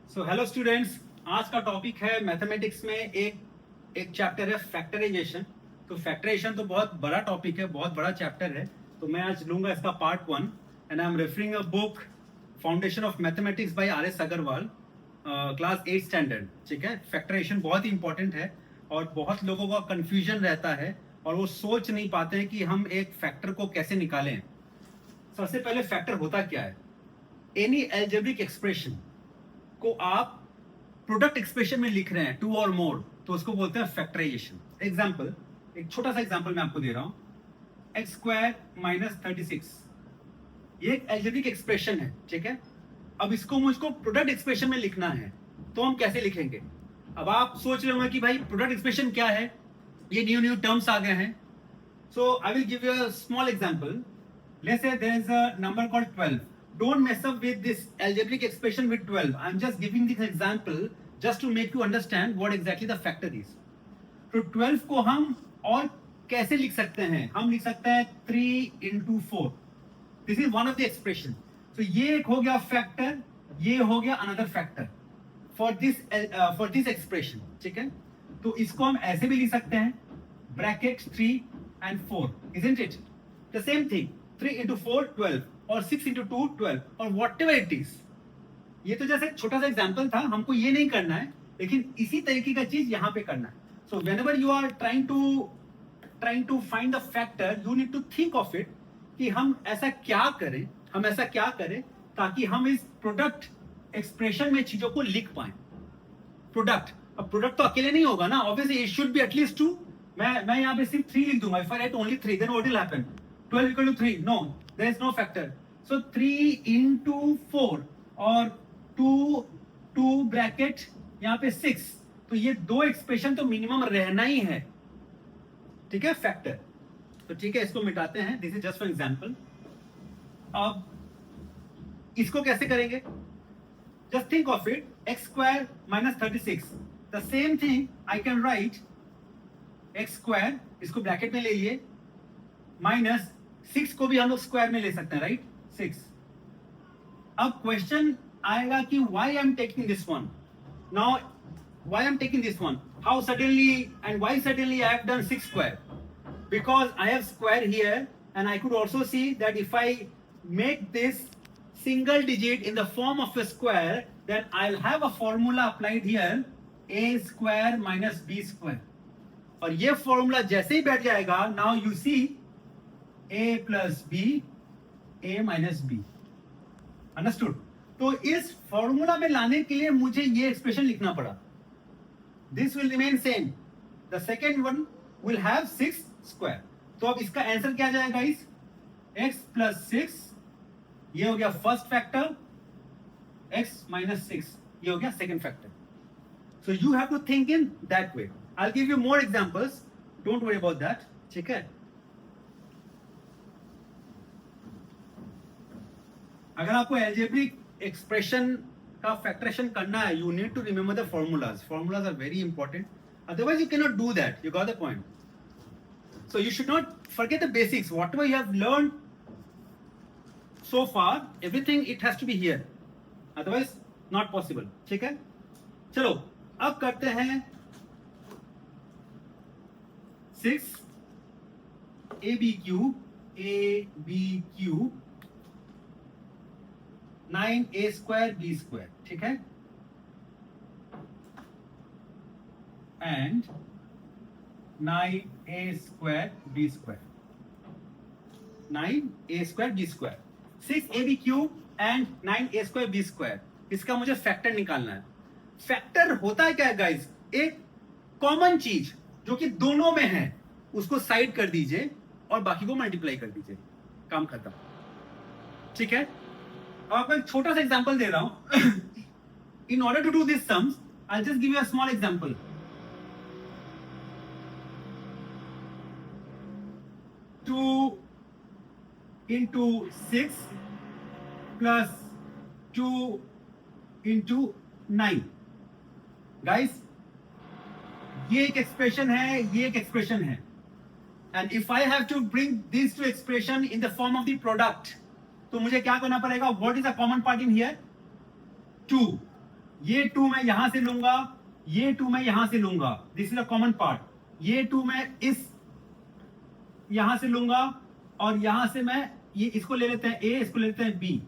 So hello students, आज का topic है मैथमेटिक्स में एक चैप्टर है फैक्टराइजेशन। तो फैक्टराइजेशन तो बहुत बड़ा टॉपिक है, बहुत बड़ा चैप्टर है। तो मैं आज लूंगा इसका part 1 and I am referring a book foundation of mathematics by RS Agarwal, class 8 standard. ठीक है, फैक्टराइजेशन बहुत ही इंपॉर्टेंट है और बहुत लोगों का कंफ्यूजन रहता है और वो सोच नहीं पाते हैं कि हम एक फैक्टर को कैसे निकालें। सबसे पहले फैक्टर होता क्या है? एनी एल्जेब्रिक एक्सप्रेशन को आप प्रोडक्ट एक्सप्रेशन में लिख रहे हैं, टू और मोर, तो उसको बोलते हैं फैक्टराइजेशन। एग्जाम्पल, एक छोटा सा एग्जाम्पल मैं आपको दे रहा हूं। एक्स स्क्वायर माइनस 36, ये एक एल्जेब्रिक एक्सप्रेशन है। ठीक है, अब इसको मुझको प्रोडक्ट एक्सप्रेशन में लिखना है, तो हम कैसे लिखेंगे? अब आप सोच रहे होंगे कि भाई प्रोडक्ट एक्सप्रेशन क्या है, ये न्यू न्यू टर्म्स आ गए हैं। So I will give you a small example. Let's say there is a number called 12. Don't mess up with this algebraic expression with 12. I'm just giving this example just to make you understand what exactly the factor is. तो 12 को हम और कैसे लिख सकते हैं? हम लिख सकते हैं 3 into 4. This is one of the expression. So ये एक हो गया फैक्टर, ये हो गया another factor for this expression. ठीक है, तो इसको हम ऐसे भी लिख सकते हैं, bracket 3 and 4, isn't it? The same thing. 3 into 4 12 और 6 into 2 12 और whatever it is. ये तो जैसे एक छोटा सा एग्जांपल था, हमको ये नहीं करना है, लेकिन इसी तरीके का चीज यहाँ पे करना है. सो whenever you are trying to find the factor, you need to think of it कि हम ऐसा क्या करें ताकि हम इस प्रोडक्ट एक्सप्रेशन में चीजों को लिख पाए. प्रोडक्ट, अब प्रोडक्ट तो अकेले नहीं होगा ना, obviously it should be at least 2. मैं यहाँ पे सिर्फ 3 लिख दूंगा. If I right only 3, then what will happen? 12 equal to 3. No, there is no factor. So 3 into 4 और 2 ब्रैकेट यहाँ पे 6. तो ये दो एक्सप्रेशन तो मिनिमम रहना ही है. ठीक है, फैक्टर. तो ठीक है, इसको मिटाते हैं. This is just for example. अब इसको कैसे करेंगे? Just think of it. X square minus 36, the same thing I can write x square, इसको ब्रैकेट में ले लिए, माइनस 6 को भी हम लोग स्क्वायर में ले सकते हैं, राइट? 6. अब क्वेश्चन आएगा कि why I am taking this one now, why I am taking this one, how suddenly and why suddenly I have done 6 square? Because I have square here and I could also see that if I make this single digit in the form of a square, then I'll have a formula applied here, a square minus b square. और ये formula जैसे ही बैठ जाएगा, now you see a plus b, a minus b. Understood? तो इस formula में लाने के लिए मुझे ये एक्सप्रेशन लिखना पड़ा. This will remain same. The second one will have 6 square. तो अब इसका आंसर क्या जाएगा गाइस? x plus 6, ये हो गया फर्स्ट फैक्टर, x minus 6, ये हो गया second factor. So you have to think in that way. I'll give you more examples. Don't worry about that. ठीक है? अगर आपको algebraic expression का factorization करना है, you need to remember the formulas. Formulas are very important. Otherwise, you cannot do that. You got the point. So you should not forget the basics. Whatever you have learned so far, everything it has to be here. Otherwise, not possible. ठीक है? चलो, अब करते हैं 6 AB cube 9a square b square. ठीक है? And 9a square b square. 9a square b square. 6ab cube and 9a square b square. इसका मुझे फैक्टर निकालना है. फैक्टर होता है क्या गाइस? एक कॉमन चीज जो कि दोनों में है, उसको साइड कर दीजिए और बाकी को मल्टीप्लाई कर दीजिए, काम खत्म. ठीक है, अब आपको एक छोटा सा एग्जांपल दे रहा हूं. In order to do this sums, I just give you a small example. 2 into 6 plus 2 into 9. Guys, ये एक एक्सप्रेशन है, ये एक एक्सप्रेशन है. And if I have to bring these two expression in the form of the product, तो मुझे क्या करना पड़ेगा? What is the common part in here? 2. ये 2 मैं यहां से लूंगा, ये 2 मैं यहां से लूंगा, this is a common part. ये 2 मैं इस यहां से लूंगा और यहां से मैं ये इसको ले लेते हैं ए, इसको ले लेते हैं बी,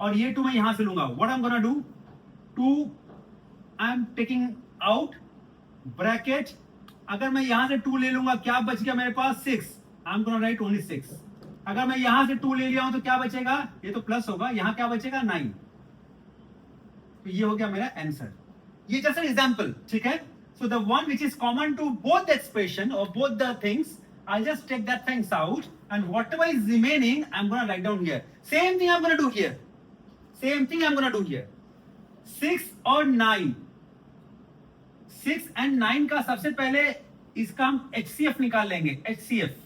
और ये 2 मैं यहां से लूंगा। What I am gonna do, 2 I am taking out bracket, अगर मैं यहां से 2 ले लूंगा क्या बच गया मेरे पास 6, I am gonna right only 6। अगर मैं यहां से 2 ले लिया हूं तो क्या बचेगा, ये तो प्लस होगा, यहां क्या बचेगा 9। तो ये हो गया मेरा आंसर। ये जस्ट एन एग्जांपल, ठीक है। So the one which is common to both the expression और both the things, I'll just take that things out and whatever is remaining I'm going to write down here. Same thing I'm going to do here. Same thing I'm going to do here. 6 और 9, 6 and 9 का सबसे पहले इसका हम HCF निकाल लेंगे। HCF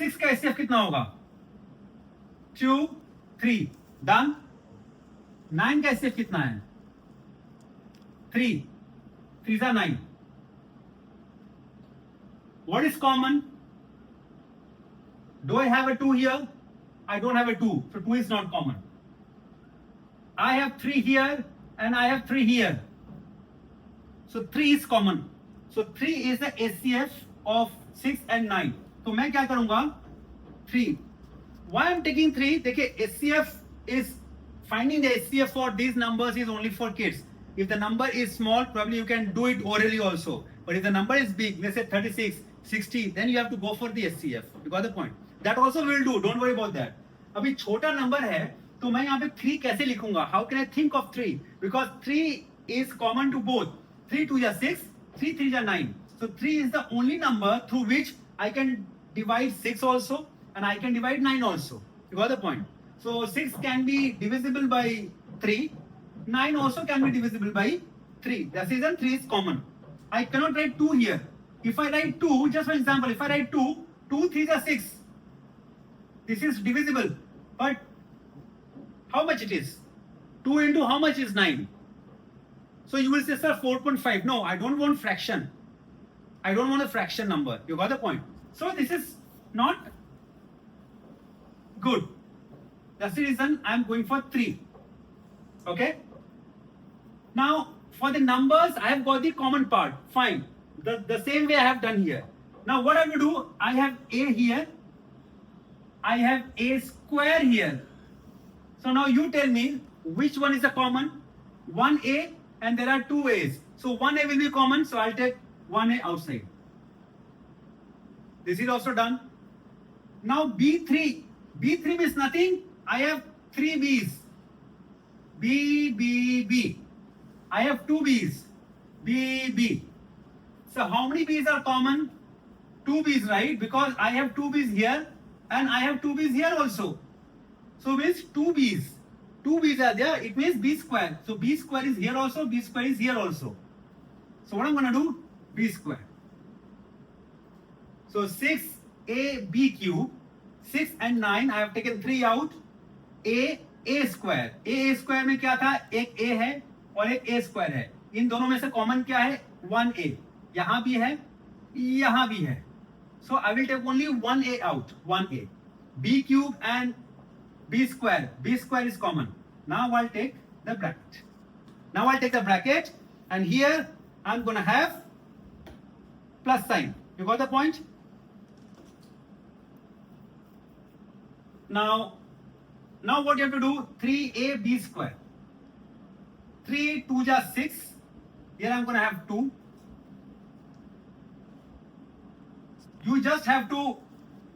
6 का HCF कितना होगा 2 3 डन। 9 का HCF कितना है 3 3 जा 9। What is common? Do I have a 2 here? I don't have a 2, so 2 is not common. I have 3 here and I have 3 here. So 3 is common. So 3 is the HCF of 6 and 9. तो मैं क्या करूंगा 3. Why I'm taking 3? देखिए HCF is finding the HCF for these numbers is only for kids. If the number is small, probably you can do it orally also. But if the number is big, let's say 36, 60, then you have to go for the HCF. You got the point? That also will do. Don't worry about that. अभी छोटा number है तो मैं यहाँ पे 3 कैसे लिखूंगा? How can I think of 3? Because 3 is common to both. 3 2 is 6, 3 3 is 9. So 3 is the only number through which I can divide 6 also and I can divide 9 also. You got the point? So 6 can be divisible by 3. 9 also can be divisible by 3. That reason 3 is common. I cannot write 2 here. If I write 2, just for example, if I write 2, 2 3 is 6. This is divisible. But how much it is? 2 into how much is 9? So you will say, sir, 4.5. No, I don't want fraction. I don't want a fraction number. You got the point? So this is not good. That's the reason I'm going for 3. Okay? Now, for the numbers, I have got the common part. Fine. The same way I have done here. Now, what I will do, I have A here. I have A square here. So now you tell me which one is the common. 1A and there are 2 A's. So 1A will be common. So I'll take 1A outside. This is also done. Now B3. B3 means nothing. I have 3 B's. B, B, B. I have 2 B's. B, B. So how many B's are common? 2 B's, right? Because I have 2 B's here and I have 2 B's here also. So means 2 B's. 2 B's are there. It means B square. So B square is here also. B square is here also. So what I'm going to do? B square. So 6AB cube. 6 and 9. I have taken 3 out. A square. A square में क्या था? एक A है और एक A square है. इन दोनों में से कॉमन क्या है? 1A. यहां भी है, यहां भी है. So I will take only 1A out. 1A. B cube and B square. B square is common. Now I'll take the bracket. Now I'll take the bracket and here I'm going to have plus sign. You got the point? Now what you have to do? 3AB square. 3 2 is 6. Here I'm going to have 2. You just have to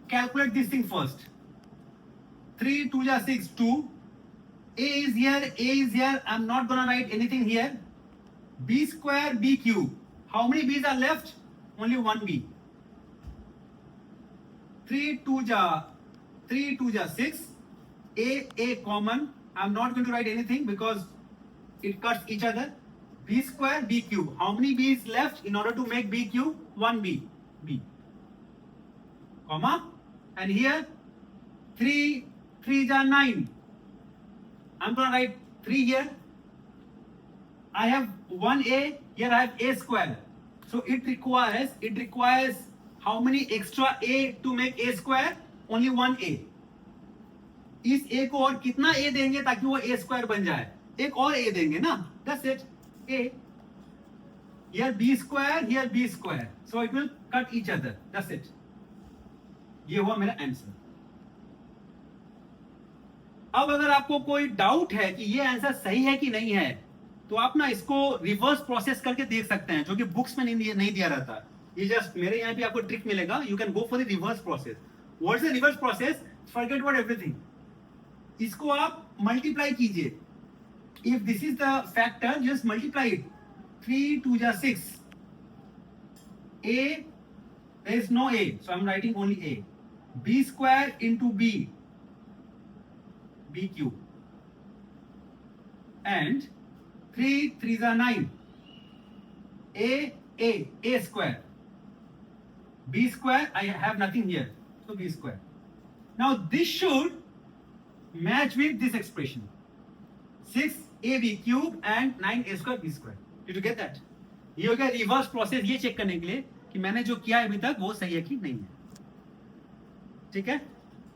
calculate this thing first. 3 2 is 6, 2. A is here, A is here. I'm not going to write anything here. B square, B cube. How many B's are left? Only 1 B. 3 2 is 6. A common. I'm not going to write anything because it cuts each other. B square, B cube. How many B is left in order to make B cube? 1 B. B. Comma. And here 3 is 9. I'm going to write 3 here. I have 1A. Here I have A square. So it requires how many extra A to make A square? Only 1A. इस A को और कितना A देंगे ताकि वो A square बन जाए? एक और a देंगे ना, that's it, a, here b square, here b square, so it will cut each other, that's it. ये हुआ मेरा आंसर. अब अगर आपको कोई डाउट है कि ये आंसर सही है कि नहीं है, तो आप ना इसको रिवर्स प्रोसेस करके देख सकते हैं, जो कि बुक्स में नहीं दिया रहता. ये जस्ट मेरे यहाँ पे आपको ट्रिक मिलेगा. You can go for the reverse process. What is the reverse process? Forget about everything. इसको आप मल्टीप्लाई कीजिए. If this is the factor, just multiply it. 3 2 जा 6. A, there is no A, so I'm writing only A. B square into B, B cube, and 3 3s are 9. A square. B square, I have nothing here, so B square. Now this should match with this expression, 6AB cube and 9A square B square. Did you get that? ये हो गया reverse process, ये check करने के लिए कि मैंने जो किया अभी तक वो सही है कि नहीं है. ठीक है.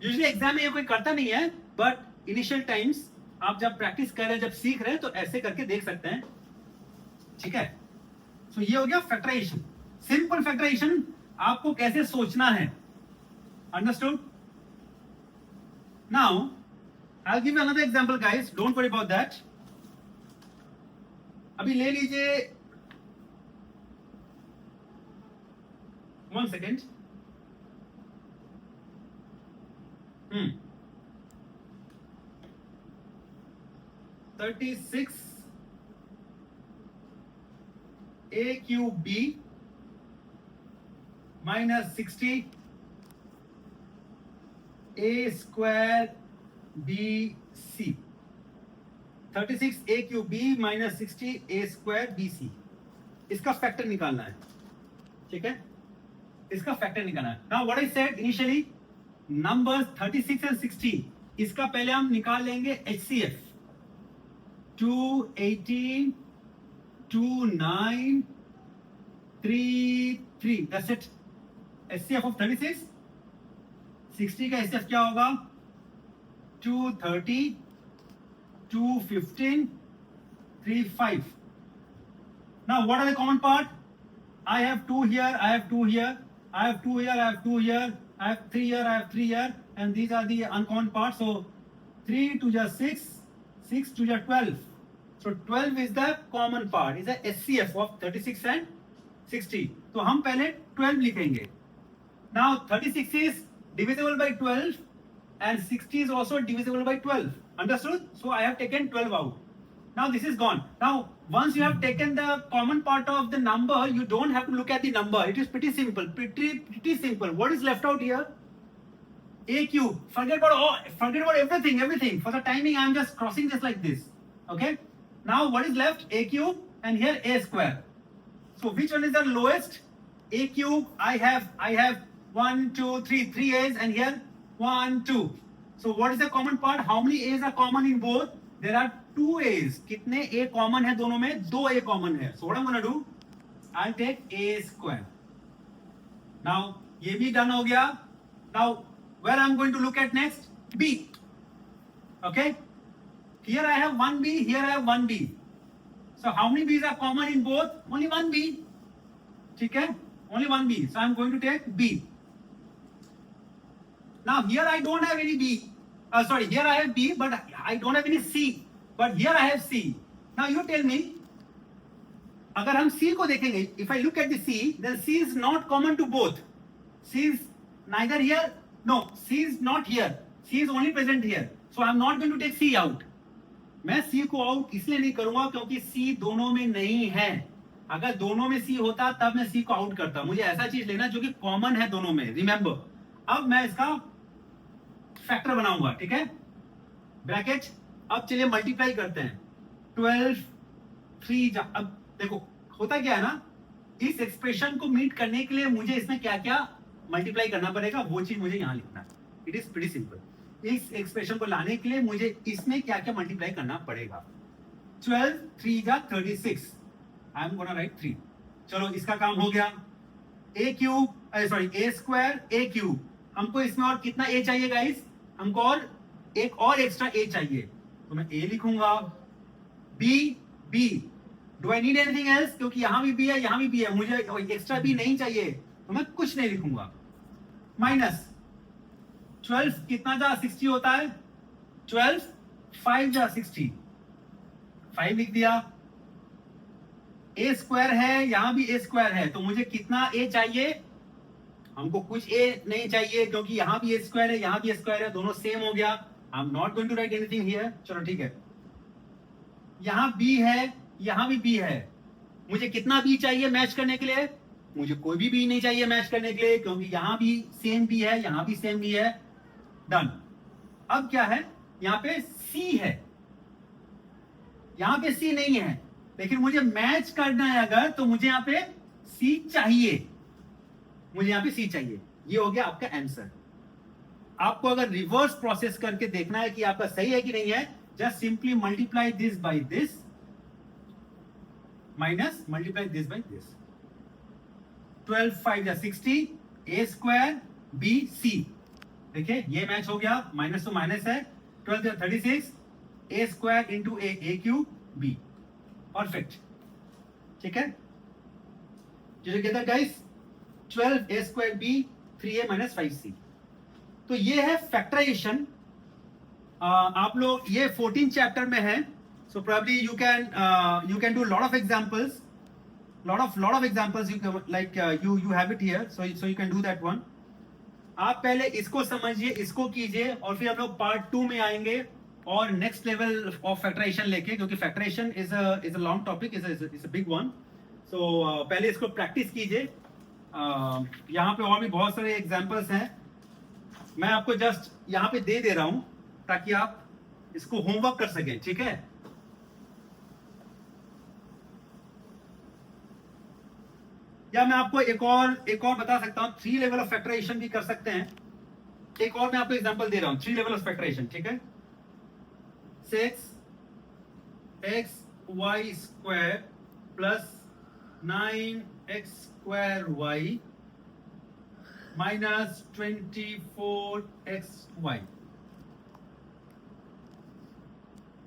यूजुअली एग्जाम में ये कोई करता नहीं है, बट इनिशियल टाइम्स आप जब प्रैक्टिस कर रहे हैं, जब सीख रहे हैं, तो ऐसे करके देख सकते हैं. ठीक है. सो ये हो गया फैक्टराइजेशन. सिंपल फैक्टराइजेशन आपको कैसे सोचना है. Understood? Now I will give you another example guys, don't worry about that. अभी ले लीजिए, 1 second. 36 A cube B minus 60 A square B C. 36 A cube B minus 60 A square B C. इसका factor निकालना है. ठीक है. इसका factor निकालना है. Now what I said initially, numbers 36 and 60, इसका पहले हम निकाल लेंगे HCF. 218 29 33, that's it. HCF of 36. 60 का HCF क्या होगा? 230 215 35. Now what are the common part? I have 2 here, I have 2 here, I have 2 here, I have 2 here, I have 3 here, I have 3 here, and these are the uncommon parts. So 3 2 ja 6, 6 2 ja 12. So 12 is the common part, is the HCF of 36 and 60. तो हम पहले 12 लिखेंगे. Now 36 is divisible by 12 and 60 is also divisible by 12. Understood? So I have taken 12 out. Now this is gone. Now once you have taken the common part of the number, you don't have to look at the number. It is pretty simple. Pretty simple. What is left out here? A cube. Forget about everything. For the timing, I am just crossing this like this. Okay. Now what is left? A cube and here A square. So which one is the lowest? A cube. I have 1 2 3 A's and here 1 2. So what is the common part? How many A's are common in both? There are 2 A's. कितने A common है दोनों में? 2 A common है. So what I'm gonna do? I'll take A square. Now ये भी done हो गया. Now where I'm going to look at next? B. Okay. Here I have 1B. Here I have 1B. So how many B's are common in both? Only 1B. ठीक है? Only 1B. So I'm going to take B. Now here I don't have any B. Here I have B, but I don't have any C. But here I have C. Now you tell me, अगर हम C को देखेंगे, if I look at the C, then C is not common to both. C is neither here, no, C is not here. C is only present here. So I'm not going to take C out. मैं C को out इसलिए नहीं करूंगा क्योंकि C दोनों में नहीं है. अगर दोनों में C होता तब मैं C को आउट करता. मुझे ऐसा चीज लेना जो कि कॉमन है दोनों में. रिमेंबर, अब मैं इसका फैक्टर बनाऊंगा. ठीक है, ब्रैकेट. अब चलिए मल्टीप्लाई करते हैं. 12 3 अब देखो होता क्या है ना, इस एक्सप्रेशन को मीट करने के लिए मुझे इसमें क्या क्या मल्टीप्लाई करना पड़ेगा, वो चीज मुझे यहाँ लिखना है. It is pretty simple. इस एक्सप्रेशन को लाने के लिए मुझे इसमें क्या क्या मल्टीप्लाई करना पड़ेगा. 12 3 जा 36. I am gonna right 3. चलो इसका काम हो गया. ए क्यूब ए स्क्वायर ए क्यूब. हमको इसमें और कितना ए चाहिए गाइस? हमको और एक और एक्स्ट्रा ए चाहिए. तो मैं ए लिखूंगा. B B, do I need anything else? क्योंकि यहां भी बी है, यहां भी बी है, मुझे एक्स्ट्रा बी नहीं चाहिए, तो मैं कुछ नहीं लिखूंगा। माइनस 12 कितना जा 60 होता है, 12 5 जा 60, 5 लिख दिया। ए स्क्वायर है, यहां भी ए स्क्वायर है, तो मुझे कितना ए चाहिए? हमको कुछ ए नहीं चाहिए, क्योंकि यहां भी ए स्क्वायर है, यहां भी ए स्क्वायर है, दोनों सेम हो गया। I am not going to write anything here. चलो ठीक है, यहां बी है, यहां भी बी है, मुझे कितना बी चाहिए मैच करने के लिए? मुझे कोई भी बी नहीं चाहिए मैच करने के लिए, क्योंकि यहां भी सेम बी है, यहां भी सेम बी है। डन। अब क्या है, यहां पे सी है, यहां पे सी नहीं है, लेकिन मुझे मैच करना है अगर, तो मुझे यहां पे सी चाहिए, मुझे यहां पे सी चाहिए। ये हो गया आपका आंसर। आपको अगर रिवर्स प्रोसेस करके देखना है कि आपका सही है कि नहीं है, just simply multiply this by this minus multiply this by this. 12 5 जा 60, ए स्क्वायर बी सी, देखिए ये मैच हो गया, माइनस तो माइनस है, 12 36, a square into a cube b, perfect. ठीक है, guys 12 a square b 3a minus 5c। तो ये है फैक्टराइजेशन। आप लोग ये 14 चैप्टर में है, so probably you can do lot of examples, lot of examples you can, like you have it here, so you can do that one. आप पहले इसको समझिए, इसको कीजिए, और फिर हम लोग पार्ट 2 में आएंगे और नेक्स्ट लेवल ऑफ फैक्टराइजेशन लेके, क्योंकि factorisation is a long topic, is a big one. So पहले इसको प्रैक्टिस कीजिए। यहाँ पे और भी बहुत सारे एग्जांपल्स हैं, मैं आपको जस्ट यहाँ पे दे रहा हूं ताकि आप इसको होमवर्क कर सकें। ठीक है, या मैं आपको एक और बता सकता हूं, 3 लेवल ऑफ फैक्टराइजेशन भी कर सकते हैं। एक और मैं आपको एग्जांपल दे रहा हूं, 3 लेवल ऑफ फैक्टराइजेशन। ठीक है, 6xy square plus 9x² minus 24xy।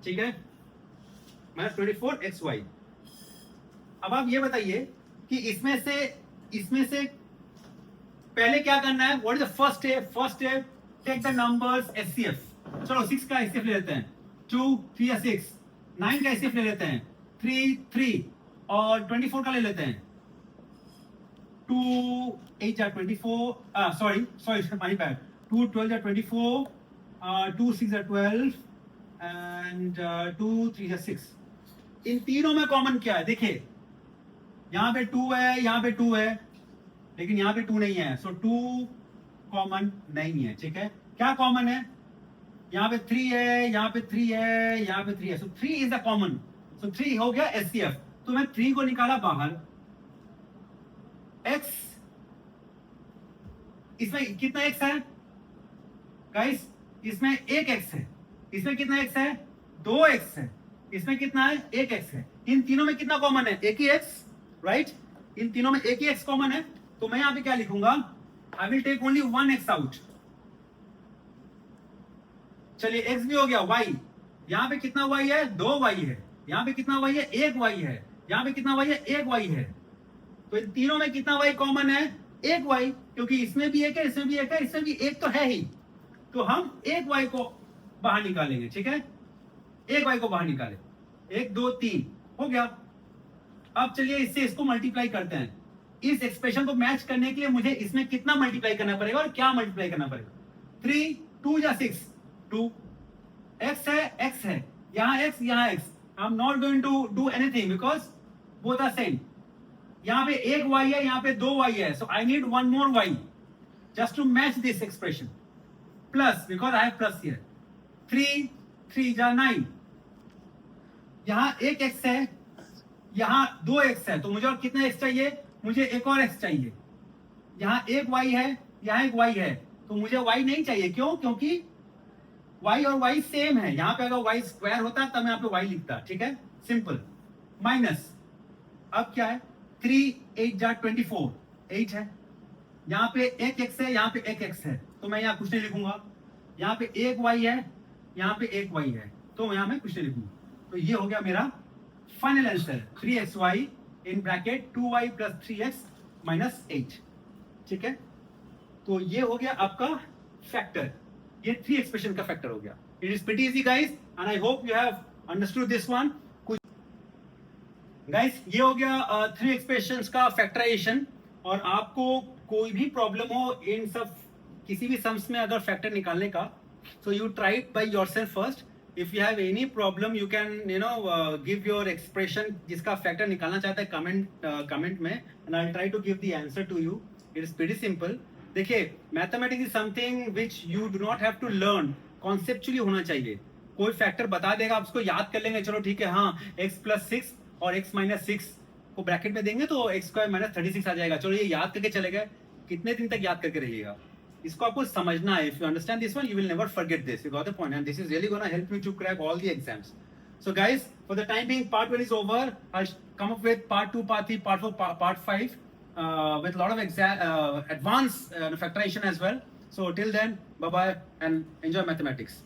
ठीक है, माइनस 24xy। अब आप ये बताइए कि इसमें से पहले क्या करना है? What is the first step? First step, take the numbers HCF. चलो 6 का एचसीएफ ले लेते हैं, 2 3 या 6। 9 का एचसीएफ ले लेते हैं, 3 3, और 24 का ले लेते हैं, 2 8 जा 24, सॉरी माय बैड, 2 12 जा 24, 2 6 जा 12 एंड 2 3 जा 6। इन तीनों में कॉमन क्या है? देखिए यहां पे 2 है, यहां पे 2 है, लेकिन यहां पे 2 नहीं है, सो 2 कॉमन नहीं है। ठीक है, क्या कॉमन है? यहां पे 3 है, यहां पे 3 है, यहां पे 3 है, सो 3 इज द कॉमन, सो 3 हो गया एचसीएफ। तो मैं 3 को निकाला बाहर। x, इसमें कितना x है गाइस? इसमें एक x है। इसमें कितना x है? 2x है। इसमें कितना है? 1x है। इन तीनों में कितना कॉमन है? एक ही x, राइट? इन तीनों में एक ही x कॉमन है, तो मैं यहां पे क्या लिखूंगा? I will take only 1x out. चलिए x भी हो गया। y, यहां पे कितना y है? 2y है। यहां पे कितना y है? 1y है। यहां पे कितना y है? 1y है। तो इन तीनों में कितना y कॉमन है? 1y, क्योंकि इसमें भी एक है, इसमें भी एक है, इसमें भी एक तो है ही, तो हम 1y को बाहर निकालेंगे। ठीक है, 1y को बाहर निकाले, 1 2 3 हो गया। अब चलिए इससे इसको मल्टीप्लाई करते हैं। इस एक्सप्रेशन को मैच करने के लिए मुझे इसमें कितना मल्टीप्लाई करना पड़ेगा और क्या मल्टीप्लाई करना पड़ेगा? 3 2 या 6, 2 x है, यहां x, यहां x। I am not going to do anything because both are same. यहां पे 1y है, यहां पे 2y है, so I need one more y just to match this expression. Plus, because I have plus here, 3 3 जा 9, यहां एक x है, यहां 2x है, तो मुझे और कितना x चाहिए? मुझे एक और x चाहिए। यहां एक y है, यहां एक y है, तो मुझे y नहीं चाहिए। क्यों? क्योंकि y और y सेम है। यहां पे अगर y स्क्वायर होता तब मैं यहां पे y लिखता। ठीक है, सिंपल। माइनस, अब क्या है? 3 8 जा 24, 8 है। यहां पे एक x है, यहां पे एक x है, तो मैं यहां कुछ नहीं लिखूंगा। यहां पे एक y है, यहां पे एक y है, तो यहां मैं कुछ नहीं लिखूंगा। तो ये हो गया मेरा final answer 3xy in bracket 2y plus 3x minus 8। ठीक है, तो ये हो गया आपका फैक्टर, ये 3 एक्सप्रेशन का फैक्टर हो गया। It is pretty easy guys and I hope you have understood this one. Guys ये हो गया 3 एक्सप्रेशंस का फैक्टराइजेशन। और आपको कोई भी प्रॉब्लम हो इन सब किसी भी सम्स में अगर फैक्टर निकालने का, so you try it by yourself first. If you have any problem you can give your expression जिसका फैक्टर निकालना चाहता है कमेंट में, and I'll try to give the answer to you. It is pretty simple. देखिए mathematics is something which you do not have to learn, conceptually होना चाहिए। कोई factor बता देगा आप उसको याद कर लेंगे, चलो ठीक है, हाँ x प्लस 6 और x माइनस 6 को ब्रैकेट में देंगे तो x स्क्वायर माइनस 36 आ जाएगा, चलो ये याद करके चले गए। कितने दिन तक याद करके रहिएगा, इसको आपको समझना है। If you understand this one you will never forget this, you got the point, and this is really gonna help you to crack all the exams. So guys, for the time being, part 1 is over. I'll come up with part 2, part 3, part 4, part 5 with a lot of advanced factorization as well. So till then, bye bye and enjoy mathematics.